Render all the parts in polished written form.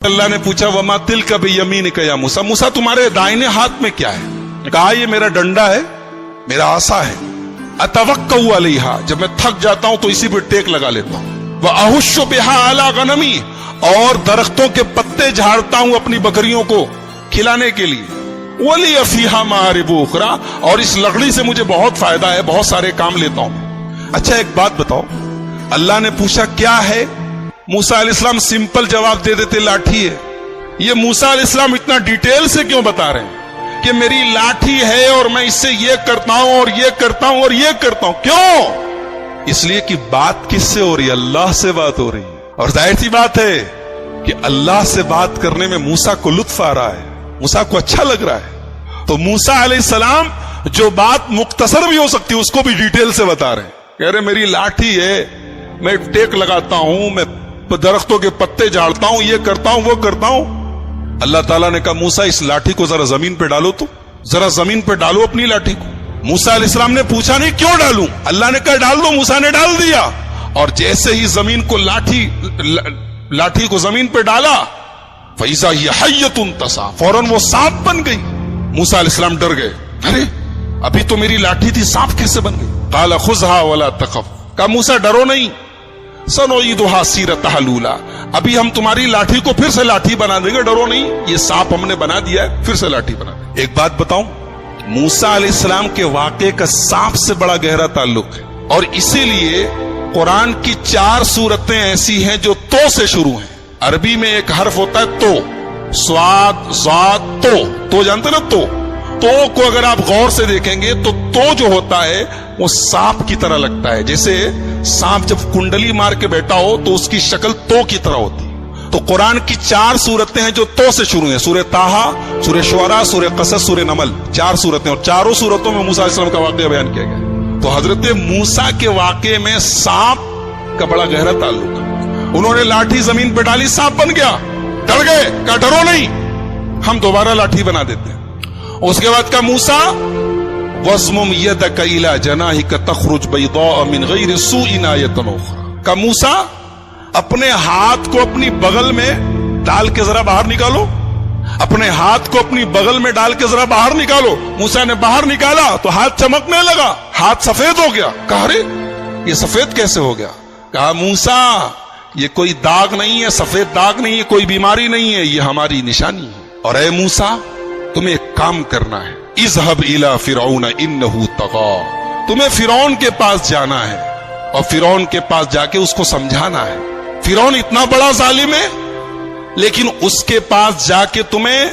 اللہ نے پوچھا وما تلک بیمینک یا موسیٰ، موسیٰ تمہارے دائنے ہاتھ میں کیا ہے؟ کہا یہ میرا ڈنڈا ہے، میرا عصا ہے، اتوکا علیہا، جب میں تھک جاتا ہوں تو اسی پہ ٹیک لگا لیتا ہوں، واہش بہا علی غنمی، اور درختوں کے پتے جھاڑتا ہوں اپنی بکریوں کو کھلانے کے لیے، ولی فیہا مآرب اخری، اور اس لکڑی سے مجھے بہت فائدہ ہے، بہت سارے کام لیتا ہوں۔ اچھا ایک بات بتاؤ، اللہ نے پوچھا کیا ہے؟ موسیٰ علیہ السلام سمپل جواب دے دیتے لاٹھی ہے۔ یہ موسیٰ علیہ السلام اتنا ڈیٹیل سے کیوں بتا رہے ہیں کہ میری لاٹھی ہے اور میں اس سے یہ کرتا ہوں اور یہ کرتا ہوں اور یہ کرتا ہوں؟ کیوں؟ اس لیے کہ بات کس سے ہو رہی ہے؟ اللہ سے بات ہو رہی ہے، اور ظاہر سی بات ہے کہ اللہ سے بات کرنے میں موسیٰ کو لطف آ رہا ہے، موسیٰ کو اچھا لگ رہا ہے، تو موسیٰ علیہ السلام جو بات مختصر بھی ہو سکتی ہے اس کو بھی ڈیٹیل سے بتا رہے ہیں۔ کہہ رہے میری لاٹھی ہے، میں ٹیک لگاتا ہوں، میں درختوں کے پتے جھاڑتا ہوں، یہ کرتا ہوں وہ کرتا ہوں۔ اللہ تعالیٰ نے کہا موسیٰ اس لاٹھی کو ذرا زمین پہ ڈالو، تو ذرا زمین پہ ڈالو اپنی لاٹھی کو۔ موسیٰ علیہ السلام نے پوچھا نہیں کیوں ڈالوں، اللہ نے کہا ڈال دو، موسیٰ نے ڈال دیا، اور جیسے ہی زمین کو لاٹھی کو زمین پہ ڈالا، فَإِذَا هِيَ حَيَّةٌ تَسْعَىٰ، فوراً وہ سانپ بن گئی۔ موسیٰ علیہ السلام ڈر گئے، ارے ابھی تو میری لاٹھی تھی، سانپ کیسے بن گئی؟ قَالَ خُذْهَا وَلَا تَخَفْ، کہا موسیٰ ڈرو نہیں، سنعیدھا سیرتھا الاولیٰ، ابھی ہم تمہاری لاٹھی کو پھر سے لاٹھی بنا دیں گے، ڈرو نہیں، یہ سانپ ہم نے بنا دیا ہے، پھر سے لاٹھی بنا دیں۔ ایک بات بتاؤں، موسیٰ علیہ السلام کے واقعے کا سانپ سے بڑا گہرا تعلق ہے، اور اسی لیے قرآن کی 4 سورتیں ایسی ہیں جو تو سے شروع ہیں۔ عربی میں ایک حرف ہوتا ہے تو، سواد ذات تو جانتے نا، تو کو اگر آپ غور سے دیکھیں گے تو جو ہوتا ہے وہ سانپ کی طرح لگتا ہے، جیسے سانپ جب کنڈلی مار کے بیٹھا ہو تو اس کی شکل تو کی طرح ہوتی ہے۔ تو قرآن کی 4 سورتیں ہیں جو تو سے شروع ہیں، سورہ طٰہٰ، سورہ شعراء، سورہ قصص، سورہ نمل، 4 سورتیں، اور چاروں سورتوں میں موسیٰ علیہ السلام کا واقعہ بیان کیا گیا۔ تو حضرت موسیٰ کے واقعے میں سانپ کا بڑا گہرا تعلق ہے۔ انہوں نے لاٹھی زمین پہ ڈالی، سانپ بن گیا، ڈر گئے، کہا ڈرو نہیں، ہم دوبارہ لاٹھی بنا دیتے ہیں۔ اس کے بعد کہا موسیٰ وَاضْمُمْ يَدَكَ إِلَىٰ جَنَاحِكَ تَخْرُجْ بَيْضَاءَ مِنْ غَيْرِ سُوءٍ آیَةً أُخْرَىٰ، کہا موسیٰ اپنے ہاتھ کو اپنی بغل میں ڈال کے ذرا باہر نکالو، اپنے ہاتھ کو اپنی بغل میں ڈال کے ذرا باہر نکالو۔ موسیٰ نے باہر نکالا تو ہاتھ چمکنے لگا، ہاتھ سفید ہو گیا۔ کہا ارے یہ سفید کیسے ہو گیا؟ کہا موسیٰ یہ کوئی داغ نہیں ہے، سفید داغ نہیں ہے، کوئی بیماری نہیں ہے، یہ ہماری نشانی ہے۔ اور اے موسیٰ تمہیں ایک کام کرنا ہے، اذهب الى فرعون انه طغى، تمہیں فرعون کے پاس جانا ہے اور فرعون کے پاس جا کے اس کو سمجھانا ہے۔ فرعون اتنا بڑا ظالم ہے، لیکن اس کے پاس جا کے تمہیں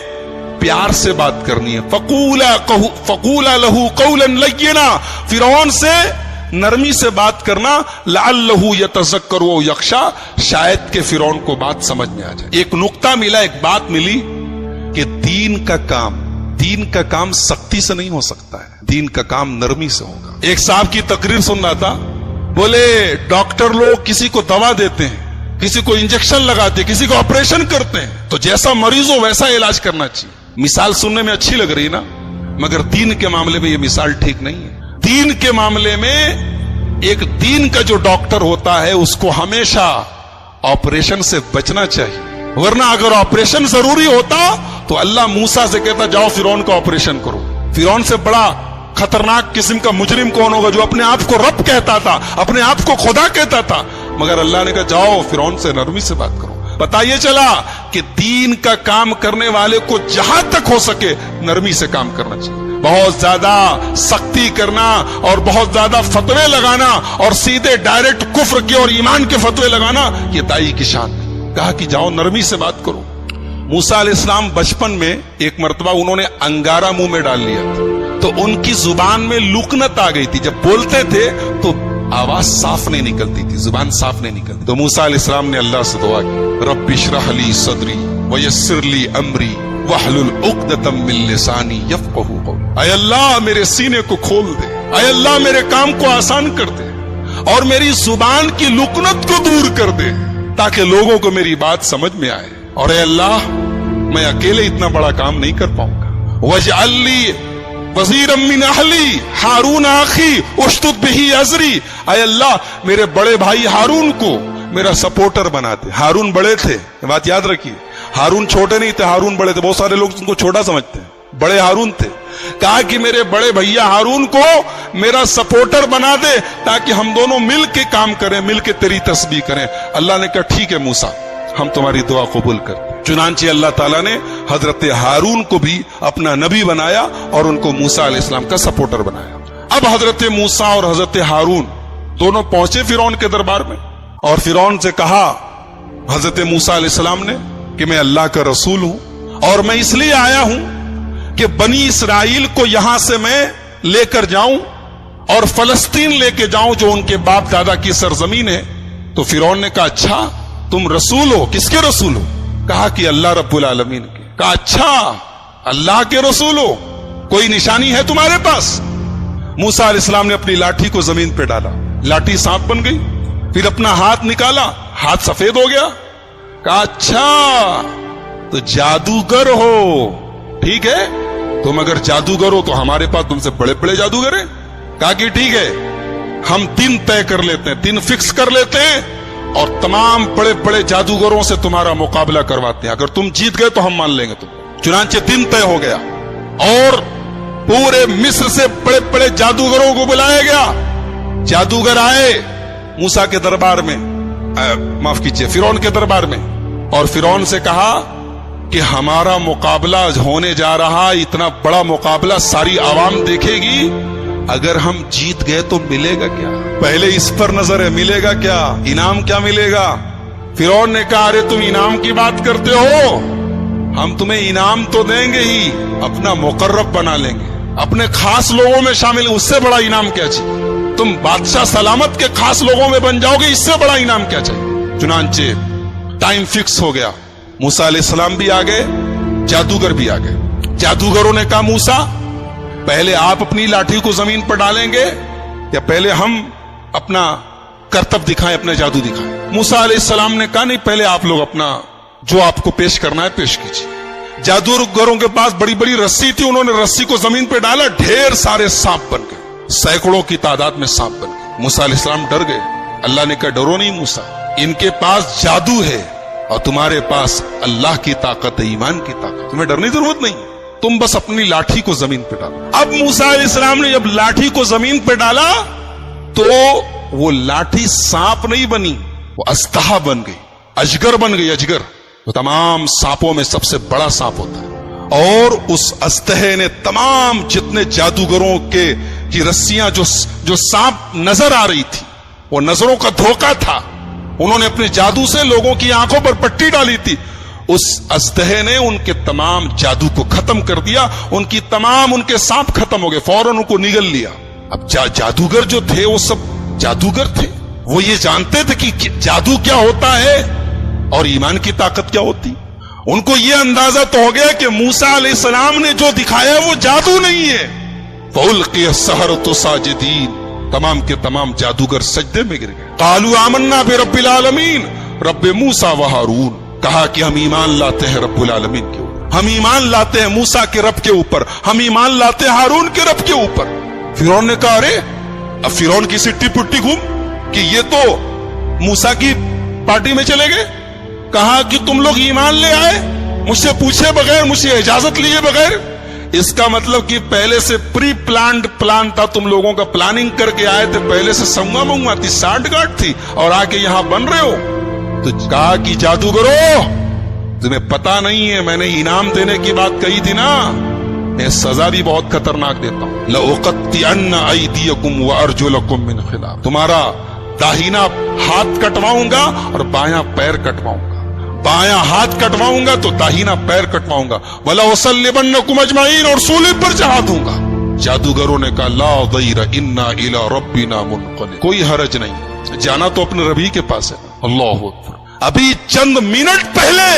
پیار سے بات کرنی ہے۔ فقولا له قولا لینا، فرعون سے نرمی سے بات کرنا، لعلہ یتذکر و یخشی، شاید کہ فرعون کو بات سمجھ میں آ جائے۔ ایک نقطہ ملا، ایک بات ملی کہ دین کا کام سختی سے نہیں ہو سکتا ہے، دین کا کام نرمی سے ہوگا۔ ایک صاحب کی تقریر سن رہا تھا، بولے ڈاکٹر لوگ کسی کو دوا دیتے ہیں، کسی کو انجیکشن لگاتے ہیں، کسی کو آپریشن کرتے ہیں، تو جیسا مریض ہو ویسا علاج کرنا چاہیے۔ مثال سننے میں اچھی لگ رہی نا، مگر دین کے معاملے میں یہ مثال ٹھیک نہیں ہے۔ دین کے معاملے میں ایک دین کا جو ڈاکٹر ہوتا ہے اس کو ہمیشہ آپریشن سے بچنا چاہیے، ورنہ اگر آپریشن ضروری ہوتا تو اللہ موسیٰ سے کہتا جاؤ فرعون کا آپریشن کرو۔ فرعون سے بڑا خطرناک قسم کا مجرم کون ہوگا جو اپنے آپ کو رب کہتا تھا، اپنے آپ کو خدا کہتا تھا، مگر اللہ نے کہا جاؤ فرعون سے نرمی سے بات کرو۔ پتہ یہ چلا کہ دین کا کام کرنے والے کو جہاں تک ہو سکے نرمی سے کام کرنا چاہیے۔ بہت زیادہ سختی کرنا اور بہت زیادہ فتوے لگانا اور سیدھے ڈائریکٹ کفر کے اور ایمان کے فتوے لگانا یہ دائی کی شان ہے۔ کہا کہ جاؤ نرمی سے بات کرو۔ موسیٰ علیہ السلام بچپن میں ایک مرتبہ انہوں نے انگارہ منہ میں ڈال لیا تھا، تو ان کی زبان میں لکنت آ گئی تھی، جب بولتے تھے تو آواز صاف نہیں نکلتی تھی، زبان صاف نہیں نکلتی۔ تو موسیٰ علیہ السلام نے اللہ سے دعا کی، رب اشرح لی صدری ویسر لی امری واحلل عقدۃ من لسانی یفقہوا قولی، اے اللہ میرے سینے کو کھول دے، اے اللہ میرے کام کو آسان کر دے، اور میری زبان کی لکنت کو دور کر دے تاکہ لوگوں کو میری بات سمجھ میں آئے، اور اے اللہ میں اکیلے اتنا بڑا کام نہیں کر پاؤں گا۔ وَاجْعَلْ لِي وَزِيرًا مِّنْ أَهْلِي هَارُونَ أَخِي أُشْدُدْ بِهِ أَزْرِي، اے اللہ میرے بڑے بھائی ہارون کو میرا سپورٹر بنا دے. ہارون بڑے تھے, یہ بات یاد رکھیے, ہارون چھوٹے نہیں تھے, ہارون بڑے تھے. بہت سارے لوگ ان کو چھوٹا سمجھتے ہیں, بڑے ہارون تھے. کہا کہ میرے بڑے بھیا ہارون کو میرا سپورٹر بنا دے تاکہ ہم دونوں مل کے کام کریں, مل کے تیری تسبیح کریں. اللہ نے کہا ٹھیک ہے موسیٰ, ہم تمہاری دعا قبول کرتے. چنانچہ اللہ تعالیٰ نے حضرت ہارون کو بھی اپنا نبی بنایا اور ان کو موسیٰ علیہ السلام کا سپورٹر بنایا. اب حضرت موسیٰ اور حضرت ہارون دونوں پہنچے فرعون کے دربار میں, اور فرعون سے کہا حضرت موسیٰ علیہ السلام نے کہ میں اللہ کا رسول ہوں, اور میں اس لیے آیا ہوں کہ بنی اسرائیل کو یہاں سے میں لے کر جاؤں اور فلسطین لے کے جاؤں جو ان کے باپ دادا کی سرزمین ہے. تو فرعون نے کہا اچھا تم رسول ہو, کس کے رسول ہو؟ کہا کہ اللہ رب العالمین کے. کہا اچھا اللہ کے رسول ہو, کوئی نشانی ہے تمہارے پاس؟ موسیٰ علیہ السلام نے اپنی لاٹھی کو زمین پہ ڈالا, لاٹھی سانپ بن گئی. پھر اپنا ہاتھ نکالا, ہاتھ سفید ہو گیا. کہا اچھا تو جادوگر ہو, ٹھیک ہے, تم اگر جادوگر ہو تو ہمارے پاس تم سے بڑے بڑے جادوگر ہیں. کہا کہ ٹھیک ہے, ہم دن طے کر لیتے ہیں, دن فکس کر لیتے ہیں اور تمام بڑے بڑے جادوگروں سے تمہارا مقابلہ کرواتے ہیں, اگر تم جیت گئے تو ہم مان لیں گے تم. چنانچہ دن طے ہو گیا اور پورے مصر سے بڑے بڑے جادوگروں کو بلایا گیا. جادوگر آئے موسیٰ کے دربار میں, معاف کیجئے فرعون کے دربار میں, اور فرعون سے کہا کہ ہمارا مقابلہ ہونے جا رہا, اتنا بڑا مقابلہ ساری عوام دیکھے گی, اگر ہم جیت گئے تو ملے گا کیا؟ پہلے اس پر نظر ہے, ملے گا کیا, انعام کیا ملے گا؟ فرعون نے کہا ارے تم انعام کی بات کرتے ہو, ہم تمہیں انعام تو دیں گے ہی, اپنا مقرب بنا لیں گے, اپنے خاص لوگوں میں شامل, اس سے بڑا انعام کیا چاہیے؟ تم بادشاہ سلامت کے خاص لوگوں میں بن جاؤ گے, اس سے بڑا انعام کیا چاہیے؟ چنانچہ ٹائم فکس ہو گیا, موسیٰ علیہ السلام بھی آ گئے, جادوگر بھی آ گئے. جادوگروں نے کہا موسیٰ پہلے آپ اپنی لاٹھی کو زمین پر ڈالیں گے یا پہلے ہم اپنا کرتب دکھائیں, اپنا جادو دکھائیں؟ موسیٰ علیہ السلام نے کہا نہیں, پہلے آپ لوگ اپنا جو آپ کو پیش کرنا ہے پیش کیجیے. جادوگروں کے پاس بڑی بڑی رسی تھی, انہوں نے رسی کو زمین پہ ڈالا, ڈھیر سارے سانپ بن گئے, سینکڑوں کی تعداد میں سانپ بن گئے. موسیٰ علیہ السلام ڈر گئے. اللہ نے کہا ڈرو نہیں موسیٰ, ان کے پاس جادو ہے اور تمہارے پاس اللہ کی طاقت ہے, ایمان کی طاقت, تمہیں ڈرنے کی ضرورت نہیں, تم بس اپنی لاٹھی کو زمین پہ ڈالو. اب موسیٰ علیہ السلام نے جب لاٹھی کو زمین پہ ڈالا تو وہ لاٹھی سانپ نہیں بنی, وہ استہا بن گئی, اجگر بن گئی. اجگر وہ تمام سانپوں میں سب سے بڑا سانپ ہوتا ہے, اور اس استہے نے تمام جتنے جادوگروں کی رسیاں جو سانپ نظر آ رہی تھی, وہ نظروں کا دھوکہ تھا, انہوں نے اپنے جادو سے لوگوں کی آنکھوں پر پٹی ڈالی تھی, اس استہے نے ان کے تمام جادو کو ختم کر دیا, ان کے سانپ ختم ہو گئے, فوراً ان کو نگل لیا. اب جادوگر جو تھے وہ سب جادوگر تھے, وہ یہ جانتے تھے کہ جادو کیا ہوتا ہے اور ایمان کی طاقت کیا ہوتی. ان کو یہ اندازہ تو ہو گیا کہ موسیٰ علیہ السلام نے جو دکھایا وہ جادو نہیں ہے. فَأُلْقِيَ السَّحَرَةُ سَاجِدِينَ, تمام کے تمام جادوگر سجدے میں گر گئے. قَالُوا آمَنَّا بِرَبِّ الْعَالَمِينَ رَبِّ مُوسَىٰ وَهَارُونَ, کہا کہ ہم ایمان لاتے ہیں رب العالمین کے اوپر, ہم ایمان لاتے ہیں موسیٰ کے رب کے اوپر, ہم ایمان لاتے ہیں ہارون کے رب کے اوپر. فرعون نے کہا ارے اب فرعون کی سٹی پٹی گھوم کہ یہ تو موسیٰ کی پارٹی میں چلے گئے. کہا کہ تم لوگ ایمان لے آئے مجھ سے پوچھے بغیر, مجھ سے اجازت لیے بغیر, اس کا مطلب کہ پہلے سے پری پلانڈ پلان تھا, تم لوگوں کا پلاننگ کر کے آئے تھے, پہلے سے سنگا منگا تھی, سانٹ گاٹ تھی, اور آ کے یہاں بن رہے ہو. تو کہا کہ جادوگرو تمہیں پتا نہیں ہے, میں نے انعام دینے کی بات کہی تھی نا, میں سزا بھی بہت خطرناک دیتا ہوں. لَأُقَطِّعَنَّ أَيْدِيَكُمْ وَأَرْجُلَكُمْ مِنْ خِلَافٍ, تمہارا داہنا ہاتھ کٹواؤں گا اور بایاں پیر کٹواؤں گا, بایاں ہاتھ کٹواؤں گا تو داہنا پیر کٹواؤں گا. وَلَأُصَلِّبَنَّكُمْ أَجْمَعِينَ, اور سولی پر چڑھا دوں گا. جادوگروں نے کہا لا ضیر انا الی ربنا منقلب, کوئی حرج نہیں, جانا تو اپنے ربی کے پاس ہے. اللہ اکبر. ابھی چند منٹ پہلے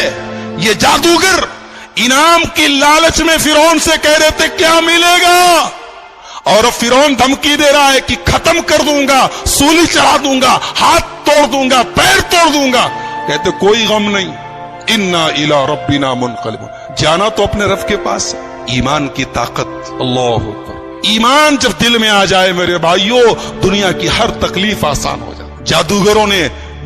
یہ جادوگر انعام کی لالچ میں فرعون سے کہہ رہے تھے کیا ملے گا, اور اب فرعون دھمکی دے رہا ہے کہ ختم کر دوں گا, سولی چڑھا دوں گا, ہاتھ توڑ دوں گا, پیر توڑ دوں گا. کہتے کوئی غم نہیں, انا الی ربنا منقلب, جانا تو اپنے رب کے پاس ہے. ایمان کی طاقت, اللہ اکبر. ایمان جب دل میں آ جائے میرے بھائیوں, دنیا کی ہر تکلیف آسان ہو جائے. جادوگروں نے